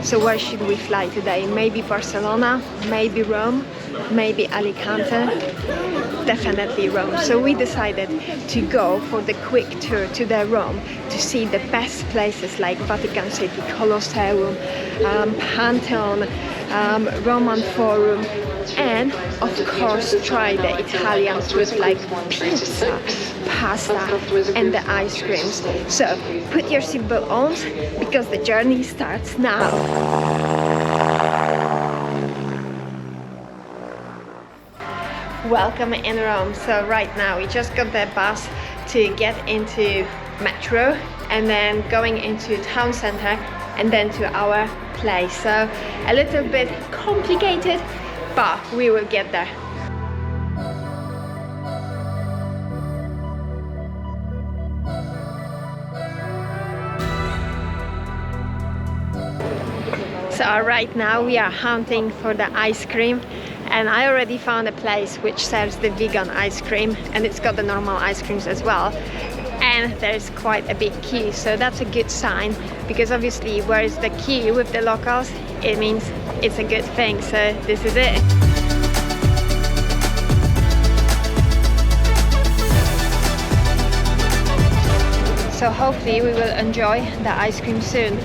So where should we fly today? Maybe Barcelona, maybe Rome, maybe Alicante, definitely Rome. So we decided to go for the quick tour to the Rome to see the best places like Vatican City, Colosseum, Pantheon, Roman Forum, and of course try the Italian food like pizza, pasta and the ice creams. So put your seatbelt on because the journey starts now. Welcome in Rome. So right now we just got the bus to get into metro and then going into town center and then to our place. So a little bit complicated, but we will get there. So right now we are hunting for the ice cream, and I already found a place which serves the vegan ice cream, and it's got the normal ice creams as well. And there's quite a big queue, so that's a good sign, because obviously where is the queue with the locals, it means it's a good thing. So this is it. So hopefully we will enjoy the ice cream soon.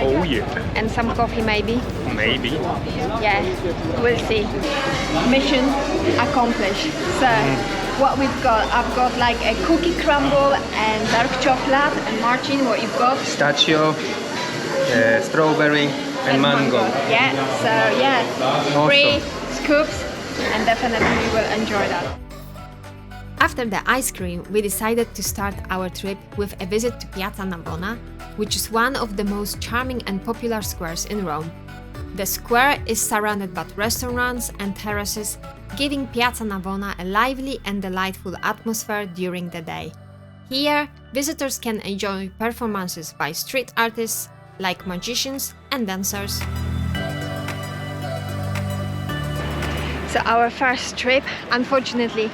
Oh yeah. And some coffee maybe. Maybe. Yeah, we'll see. Mission accomplished. So what we've got, I've got like a cookie crumble and dark chocolate. And Marcin, what you've got? Pistachio, strawberry and mango. Yeah, so yeah, Awesome. 3 scoops, and definitely we will enjoy that. After the ice cream, we decided to start our trip with a visit to Piazza Navona, which is one of the most charming and popular squares in Rome. The square is surrounded by restaurants and terraces, giving Piazza Navona a lively and delightful atmosphere during the day. Here, visitors can enjoy performances by street artists like magicians and dancers. So our first trip, unfortunately,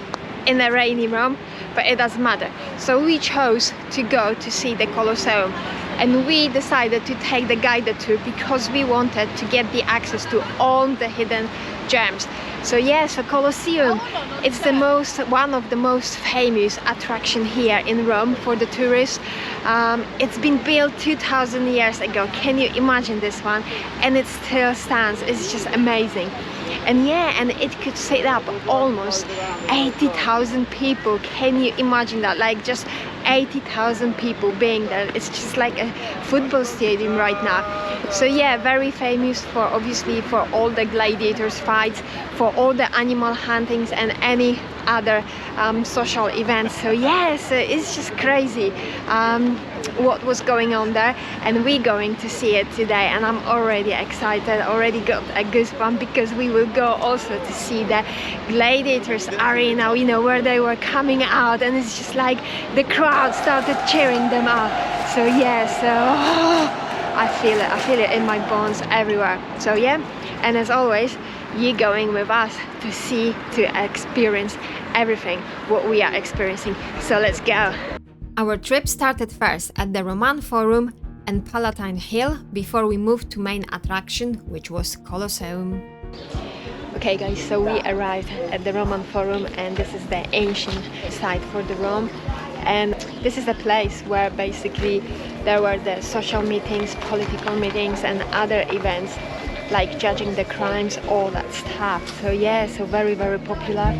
in a rainy Rome, but it doesn't matter. So we chose to go to see the Colosseum, and we decided to take the guided tour because we wanted to get the access to all the hidden gems. So yes, the Colosseum, it's one of the most famous attraction here in Rome for the tourists. It's been built 2000 years ago. Can you imagine this one? And it still stands. It's just amazing. And yeah, and it could sit up almost 80,000 people. Can you imagine that? Like just 80,000 people being there. It's just like a football stadium right now. So yeah, very famous for obviously for all the gladiators fights, for all the animal huntings and any other social events. So yes, it's just crazy what was going on there, and we're going to see it today, and I'm already excited, already got a goosebump, because we will go also to see the gladiators arena, you know, where they were coming out, and it's just like the crowd started cheering them out. So yeah, I feel it in my bones everywhere. So yeah, and as always, you're going with us to see, to experience everything what we are experiencing. So let's go. Our trip started first at the Roman Forum and Palatine Hill before we moved to main attraction, which was Colosseum. Okay guys, so we arrived at the Roman Forum, and this is the ancient site for the Rome. And this is a place where basically there were the social meetings, political meetings and other events like judging the crimes, all that stuff. So yeah, so very, very popular.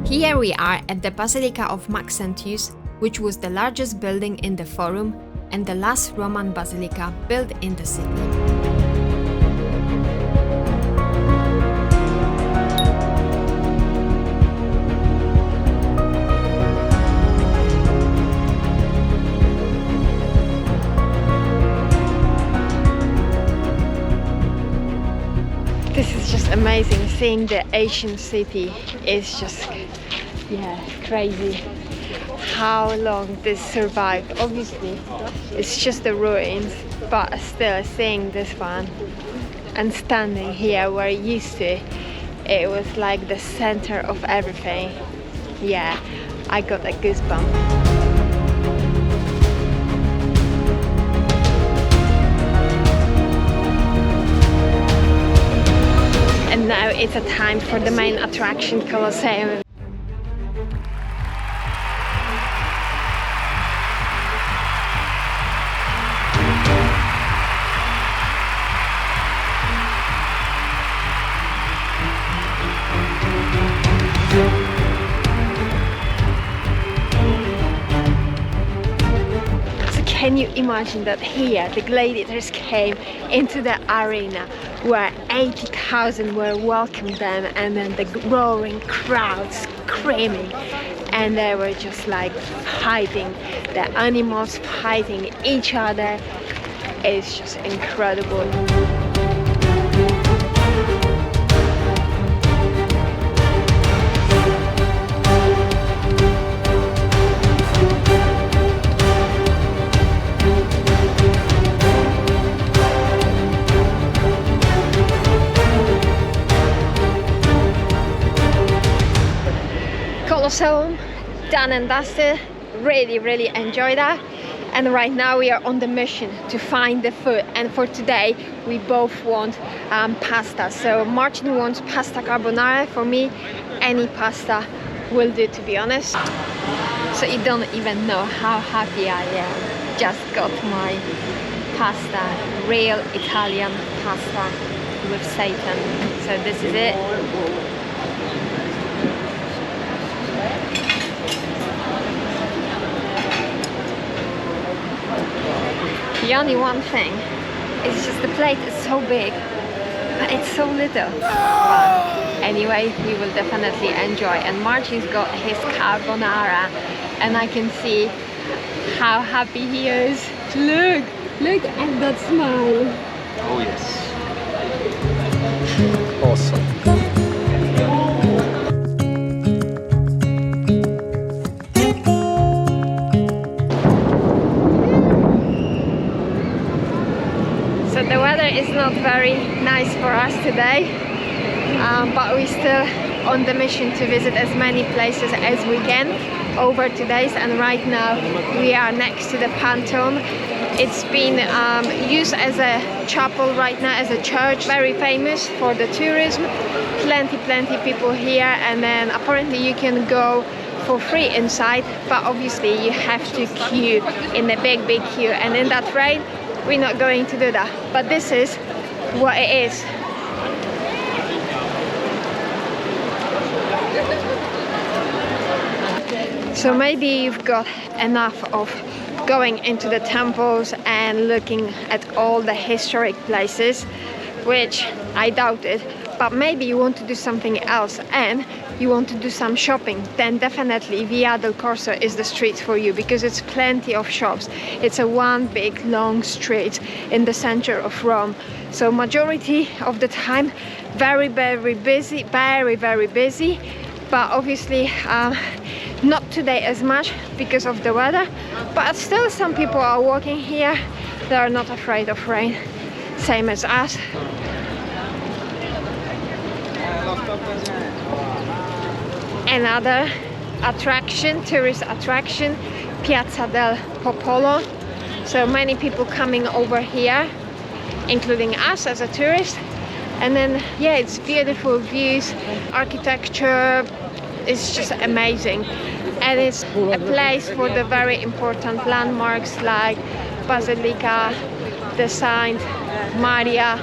Here we are at the Basilica of Maxentius, which was the largest building in the Forum and the last Roman basilica built in the city. This is just amazing. Seeing the ancient city is just, yeah, crazy. how long this survived. Obviously, it's just the ruins, but still seeing this one and standing here where it used to, it was like the center of everything. Yeah, I got a goosebump. And now it's a time for the main attraction, Colosseum. Can you imagine that here the gladiators came into the arena where 80,000 were welcoming them, and then the roaring crowds screaming, and they were just like fighting, the animals fighting each other. It's just incredible. Colosseum, done and dusted. Really enjoyed that. And right now we are on the mission to find the food. And for today we both want pasta. So Martin wants pasta carbonara. For me, any pasta will do, to be honest. So you don't even know how happy I am. Just got my pasta, real Italian pasta with Satan. So this is it. The only one thing is just the plate is so big, but it's so little. But anyway, we will definitely enjoy. And Martin's got his carbonara, and I can see how happy he is. Look at that smile. Oh yes. Awesome. So the weather is not very nice for us today, but we're still on the mission to visit as many places as we can over 2 days. And right now we are next to the Pantheon. It's been used as a chapel right now, as a church, very famous for the tourism. Plenty people here, and then apparently you can go for free inside, but obviously you have to queue in a big queue, and in that rain we're not going to do that. But this is what it is. So maybe you've got enough of going into the temples and looking at all the historic places, which I doubt it, but maybe you want to do something else and you want to do some shopping. Then definitely Via del Corso is the street for you, because it's plenty of shops. It's a one big long street in the center of Rome. So majority of the time very busy, very busy, but obviously not today as much because of the weather, but still some people are walking here. They are not afraid of rain, same as us. Another attraction, tourist attraction, Piazza del Popolo. So many people coming over here, including us as a tourist. And then yeah, it's beautiful views, architecture is just amazing. And it's a place for the very important landmarks like Basilica de Saint Maria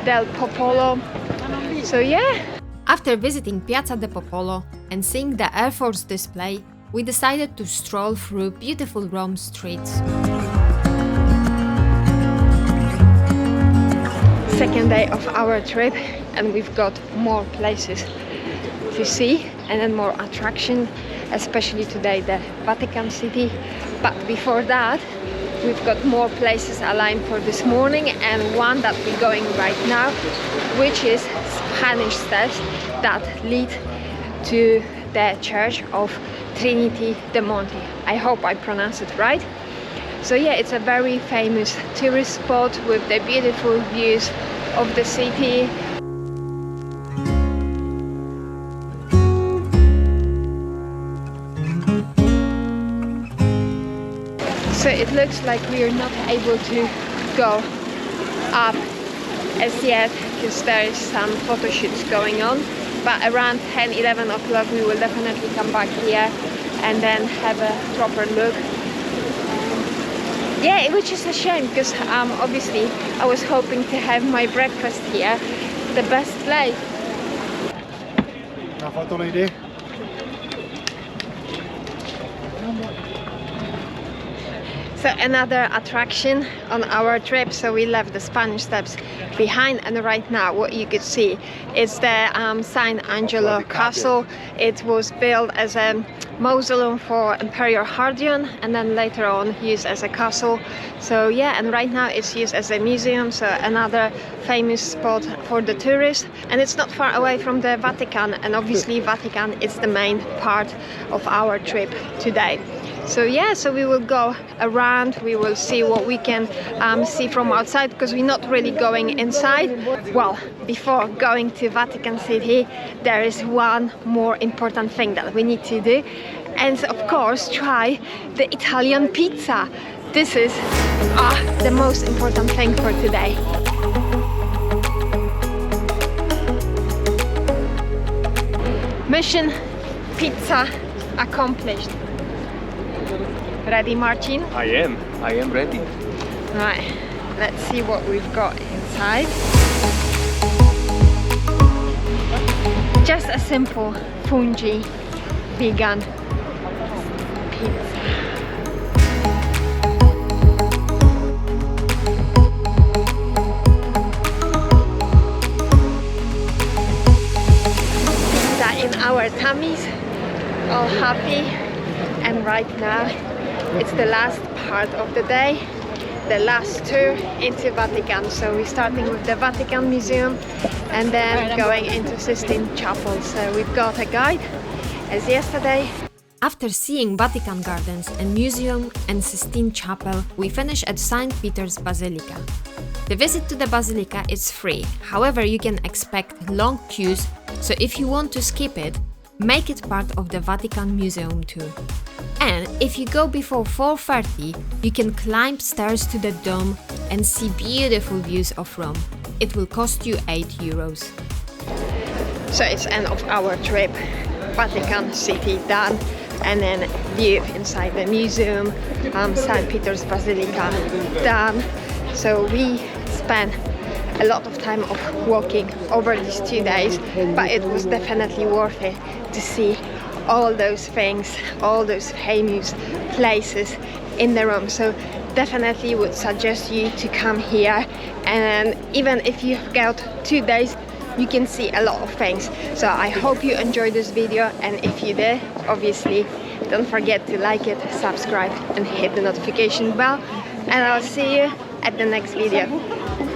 del Popolo. So yeah. After visiting Piazza del Popolo and seeing the Air Force display, we decided to stroll through beautiful Rome streets. Second day of our trip, and we've got more places to see and then more attraction, especially today the Vatican City. But before that, we've got more places aligned for this morning, and one that we're going right now, which is Spanish steps that lead to the church of Trinity de Monti. I hope I pronounce it right. So yeah, it's a very famous tourist spot with the beautiful views of the city. So it looks like we are not able to go up as yet because there is some photo shoots going on, but around 10-11 o'clock we will definitely come back here and then have a proper look. Yeah, which is a shame because obviously I was hoping to have my breakfast here, the best place. Una foto l'idea? So another attraction on our trip, so we left the Spanish Steps behind, and right now what you could see is the Sant'Angelo castle. It was built as a mausoleum for Emperor Hadrian and then later on used as a castle. So yeah, and right now it's used as a museum, so another famous spot for the tourists, and it's not far away from the Vatican, and obviously Vatican is the main part of our trip today. So yeah, so we will go around, we will see what we can see from outside, because we're not really going inside. Well, before going to Vatican City, there is one more important thing that we need to do, and of course try the Italian pizza. This is the most important thing for today. Mission pizza accomplished. Ready, Marcin? I am ready. Right, let's see what we've got inside. Just a simple fungi vegan pizza. Pizza in our tummies, all happy, and right now it's the last part of the day, the last tour into Vatican. So we're starting with the Vatican Museum and then going into Sistine Chapel. So we've got a guide as yesterday. After seeing Vatican Gardens and Museum and Sistine Chapel, we finish at St. Peter's Basilica. The visit to the Basilica is free, however you can expect long queues, so if you want to skip it, make it part of the Vatican Museum tour. And if you go before 4:30, you can climb stairs to the dome and see beautiful views of Rome. It will cost you €8. So it's end of our trip. Vatican City done, and then view inside the museum, St. Peter's Basilica done. So we spent a lot of time of walking over these 2 days, but it was definitely worth it to see all those things, all those famous places in the Rome. So definitely would suggest you to come here, and even if you've got 2 days, you can see a lot of things. So I hope you enjoyed this video, and if you did, obviously don't forget to like it, subscribe and hit the notification bell, and I'll see you at the next video.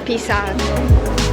Peace out.